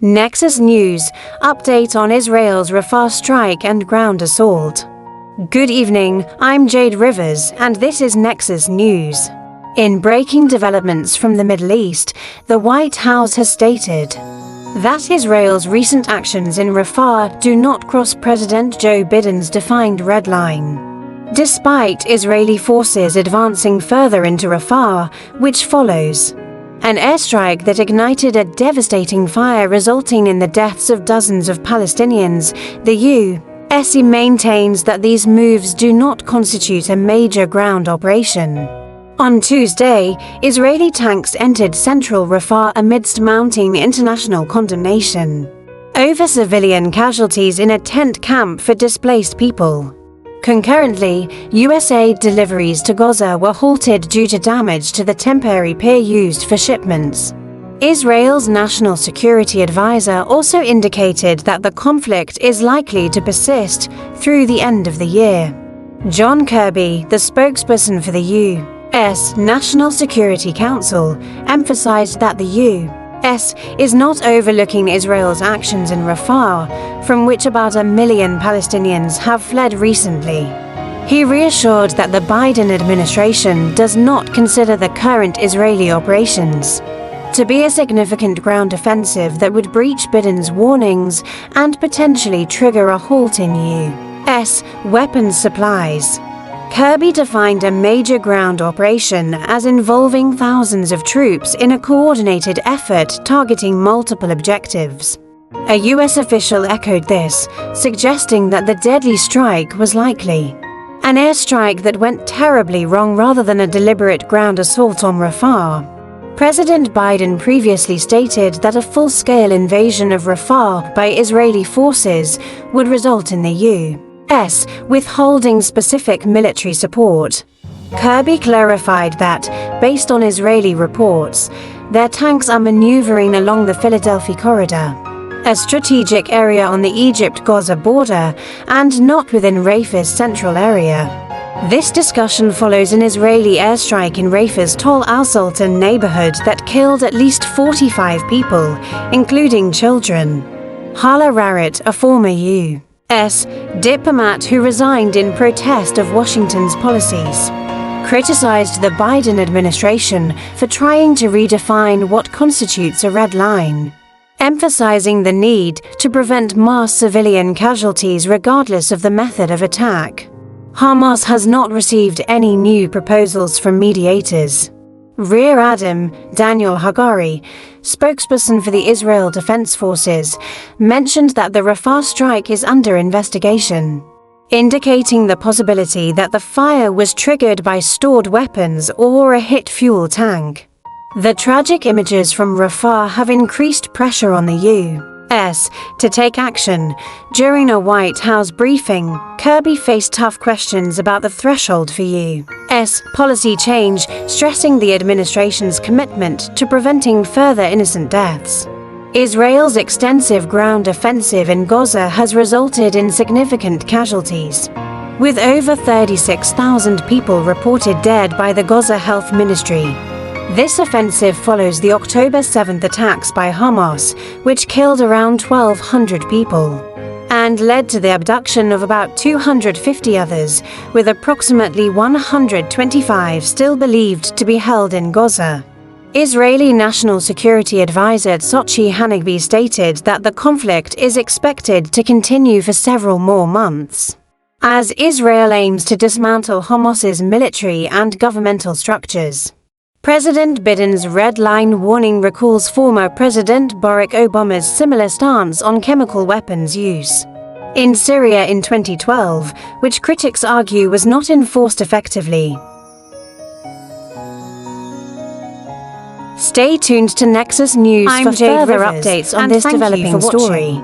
Nexus News, update on Israel's Rafah strike and ground assault. Good evening, I'm Jade Rivers, and this is Nexus News. In breaking developments from the Middle East, the White House has stated that Israel's recent actions in Rafah do not cross President Joe Biden's defined red line. Despite Israeli forces advancing further into Rafah, which follows an airstrike that ignited a devastating fire resulting in the deaths of dozens of Palestinians, the U.S. maintains that these moves do not constitute a major ground operation. On Tuesday, Israeli tanks entered central Rafah amidst mounting international condemnation over civilian casualties in a tent camp for displaced people. Concurrently, U.S. aid deliveries to Gaza were halted due to damage to the temporary pier used for shipments. Israel's national security advisor also indicated that the conflict is likely to persist through the end of the year. John Kirby, the spokesperson for the U.S. National Security Council, emphasized that the U.S. is not overlooking Israel's actions in Rafah, from which about 1 million Palestinians have fled recently. He reassured that the Biden administration does not consider the current Israeli operations to be a significant ground offensive that would breach Biden's warnings and potentially trigger a halt in U.S. weapons supplies. Kirby defined a major ground operation as involving thousands of troops in a coordinated effort targeting multiple objectives. A U.S. official echoed this, suggesting that the deadly strike was likely an airstrike that went terribly wrong rather than a deliberate ground assault on Rafah. President Biden previously stated that a full-scale invasion of Rafah by Israeli forces would result in the U.S. withholding specific military support. Kirby clarified that, based on Israeli reports, their tanks are maneuvering along the Philadelphia corridor, a strategic area on the Egypt-Gaza border, and not within Rafah's central area. This discussion follows an Israeli airstrike in Rafah's Tol al-Sultan neighborhood that killed at least 45 people, including children. Hala Rarit, a former U.S. diplomat who resigned in protest of Washington's policies, criticized the Biden administration for trying to redefine what constitutes a red line, emphasizing the need to prevent mass civilian casualties regardless of the method of attack. Hamas has not received any new proposals from mediators. Rear Adm Daniel Hagari, spokesperson for the Israel Defense Forces, mentioned that the Rafah strike is under investigation, indicating the possibility that the fire was triggered by stored weapons or a hit fuel tank. The tragic images from Rafah have increased pressure on the U.S. to take action. During a White House briefing, Kirby faced tough questions about the threshold for U.S. policy change, stressing the administration's commitment to preventing further innocent deaths. Israel's extensive ground offensive in Gaza has resulted in significant casualties, with over 36,000 people reported dead by the Gaza Health Ministry. This offensive follows the October 7th attacks by Hamas, which killed around 1,200 people and led to the abduction of about 250 others, with approximately 125 still believed to be held in Gaza. Israeli National Security Advisor Tzochi Hanegbi stated that the conflict is expected to continue for several more months, as Israel aims to dismantle Hamas's military and governmental structures. President Biden's red line warning recalls former President Barack Obama's similar stance on chemical weapons use in Syria in 2012, which critics argue was not enforced effectively. Stay tuned to Nexus News for further updates on this developing story.